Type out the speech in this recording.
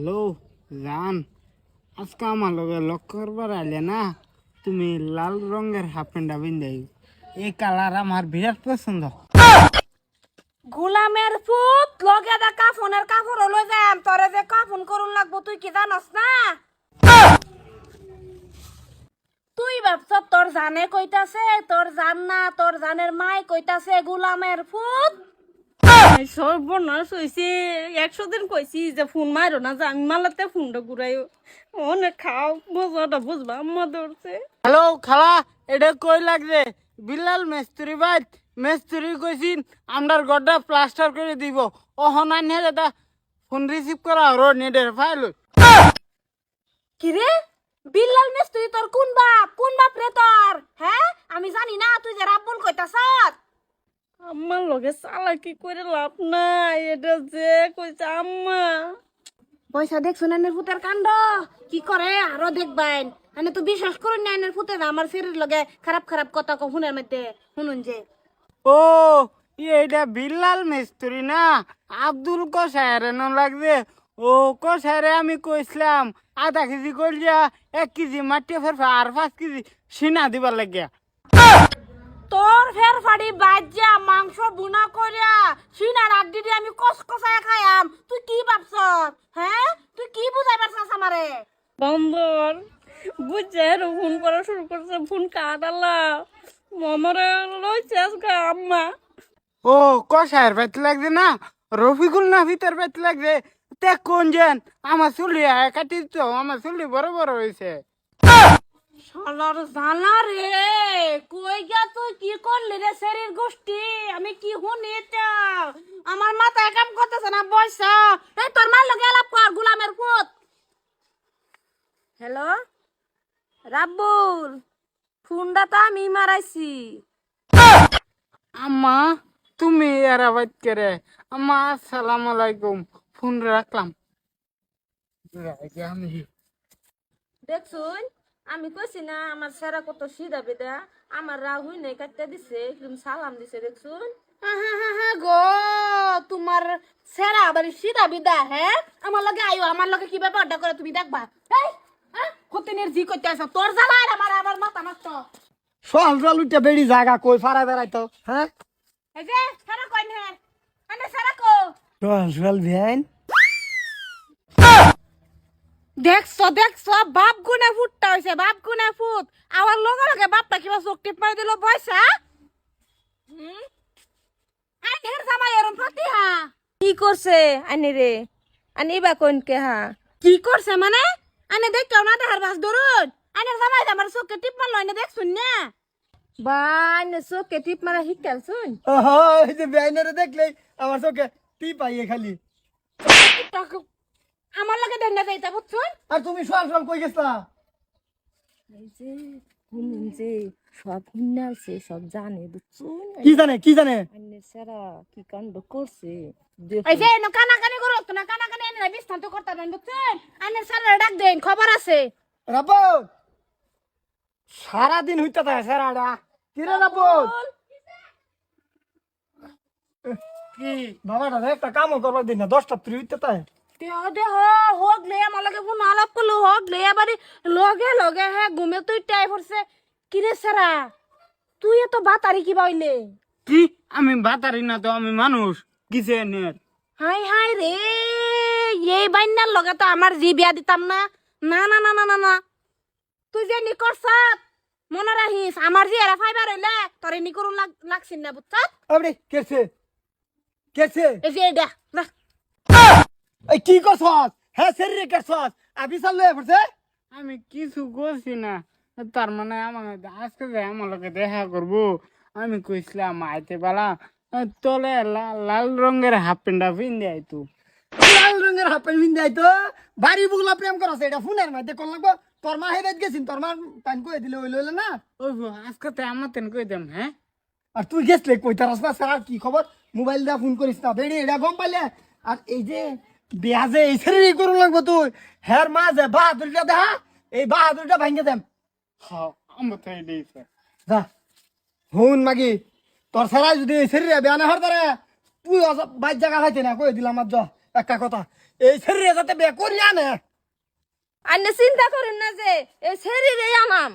Hello জান, আজকে আমার লগে লক্ষ্য করবার আইলে না, তুমি লাল রঙের হাফ প্যান্ট পিন্ধাই। এই কালার আমার বিরাট পছন্দ। গোলামের ফুট লগে দা কাফনের কাপড় লই যাম তোরে যে কাফন করুন লাগবো তুই কি জানাস না? তুই ভাবছ তোর জানে কইতাছে, তোর জান না তোর জানের মাই কইতাছে গোলামের ফুট। সর্বনাশ হইছে, 100 দিন কইছি যে ফোন মারো না, যে আমি মালাতে ফোনটা ঘুরাইও অনেক খাও বোঝাটা বুঝবা আম্মা ধরছে। হ্যালো খালা, এটা কই লাগছে? বিলাল মেস্তুরি ভাই, মেস্তুরি কইছিন আমরার গড্ডা প্লাস্টার করে দিব। ওহন আইনে এটা ফোন রিসিভ করা হলো নেটের ফাইল। কিরে বিল্লাল মিস্ত্রি তোর কোন বাপ রে তোর? হ্যাঁ আমি জানি না তুই যে রাব্বুল কইতাছস। আম্মার লগে চালাকি করে লাভ নাই, এটা যে কইছে আম্মা। পয়সা দেখছো না এনের ফুতের কাণ্ড কি করে আরো দেখবেন। মানে তো বিশ্বাস করুন না এনের ফুতে আমার শরীর লগে খারাপ খারাপ কথা কখনের মধ্যে শুনুন যে। ও এইটা বিল্লাল মিস্ত্রি না, আব্দুল কসাইরে ন লাগবে। ও কসাইরে আমি কইছিলাম আধা কেজি কইলিয়া 1 কেজি মাটি ফের আর 5 কেজি সিনা দিবার লাগিয়া। তোর ফের ফাড়ি বাজ্যা মাংস বুনা করিয়া সিনার আড্ডি দিয়ে আমি কসকসায় খাইয়াম, তুই কি ভাবছ? হ্যাঁ তুই কি বুঝাই পারছস আমারে? বন্দর বুঝছে ফোন করা শুরু করছে, ফোন কাটালা মামারে লইছে আজকে আম্মা। ও কসাইয়ের বাইতে লাগছে না, রফিকুল না ভিতর বাইতে লাগছে। তে কোন যেন আমার চুলি কাটি তো, আমার চুলি বড় বড় হয়েছে। শালার জানা রে, কই গা তুই কি করলি রে শরীর গোষ্ঠী? আমি কি শুনি এটা? আমার মাথায় কাম করতেছে না বয়সা। এই তোর মার লগে আলাপ কর গোলামের পুত। হ্যালো রাব্বুল, ফোনটা তো আমি মারাইছি। আম্মা তুমি আর আবাদ করে। আম্মা আসসালামু আলাইকুম, ফোন রাখলাম। আমি দেখছুন আমি কইছি না আমার সেরা কত সিধা বেদা, আমার রাহুই নেই কাটতে দিছে, তুমি সালাম দিছে দেখছুন। গো তোমার সেরা আবার সিধা বিদা। হ্যাঁ আমার লগে আইও, আমার লগে কি ব্যাপারটা করে তুমি দেখবা। এই কতদিনের জি করতে আসা তোর জ্বালা আর আমার আবার মাথা নষ্ট। সল জল উঠে বেড়ি জায়গা কই ফাড়া বেড়াইতো হ্যাঁ এই যে সেরা কই নে আনে সেরা কো সল সল ভ্যান দেখছো বাপ গুনে ফুটটা হইছে, বাপ গুনে ফুট। আমার লগে লগে বাপটা কিবা চোখ টিপ মারি দিল পয়সা। আইনের জামাই এরম ফাতিহা কি করছে? আনি রে আনি বা কোনকে হা কি করছে মানে? আনে দেখ কেউ না দেখার বাস ধরুন। আইনের জামাই আমার চোখে টিপ মারলো, আইনে দেখছুন না বাই চোখে টিপ মারা শিখাল শুন। এই যে ব্যানারে দেখলে আমার চোখে টি পাইয়ে খালি। আমার লগে দেন না যাইতা বুঝছুন। আর তুমি সল সল কই গেছলা? এই যে শুনুন যে সব শুনালছে, সব জানে বুঝছুন। কি জানে আইনের সারা কি কাণ্ড করছে। এই যে কানাকানি করো তো না, কানাকানি এনে বিস্তান্ত করতে পারেন বুঝছেন। আইনের সারা ডাক দেন, খবর আছে। রাবো সারাদিন হইতে থাকে সারাডা কিরে রাবো কি বাবাটা একটা কামও করবার দিন না 10টা তুই হইতে থাকে দেহ দেহ হোক লে আমার লগে ফোন আলাপ করলো, হোক লে এবারে লগে লগে হ্যাঁ ঘুমে তুই টাই পড়ছে। কিরে সারা তুই এত বাতারি কি বইলে? কি আমি বাতারি না তো, আমি মানুষ কিসে নের। হাই হাই রে, এই বাইনার লগে তো আমার জি বিয়া দিতাম না। না না না না না না, তুই যে নি করছাত মনে রাখিস, আমার জি এরা ফাইবার হইলে তোর নি করুন লাগছিস না বুঝছাত। আপনি কেছে কেছে এই যে এটা না এই কি করছস? হ্যাঁ শরীরে কেছস আবি চাললে পড়ছে। আমি কিছু করছি না। তার মানে আমার আজকে যে আমার লোকে দেখা করবো, আমি কইছিলাম আইতে পালা তলে লাল রঙের হাফ প্যান্টটা পিন্ধে আইতু। লাল রঙের হাফ প্যান্ট পিন্ধে আইতো বাড়ি বুগলা প্রেম করছে এটা ফোনের মধ্যে কোন লাগবো। তোর মা হেবেত গেছিন, তোর মা টাইম কই দিলে হইলো না। ওই আজকে তো আমার তেন কই দেম। হ্যাঁ আর তুই গেছলে কই তারাস না স্যার কি খবর? মোবাইল দা ফোন করিস না বেড়ে এটা গম পাইলে। আর এই যে বিয়াজে এই শরীরই করুন লাগবো তুই। হের মা যে বাহাদুরটা দেখা এই বাহাদুরটা ভাঙ্গে দেম। হ্যাঁ আমার তো এটাই স্যার। যা হুন মাগি তোর সারাই যদি এই শরীরে বেয়া না হর তারে তুই বাইর জায়গা খাইতে না কই দিলাম আর জ একটা কথা। এই শরীরে যাতে বে করিয়া না আন্নে চিন্তা করুন না যে এই শরীরে আনাম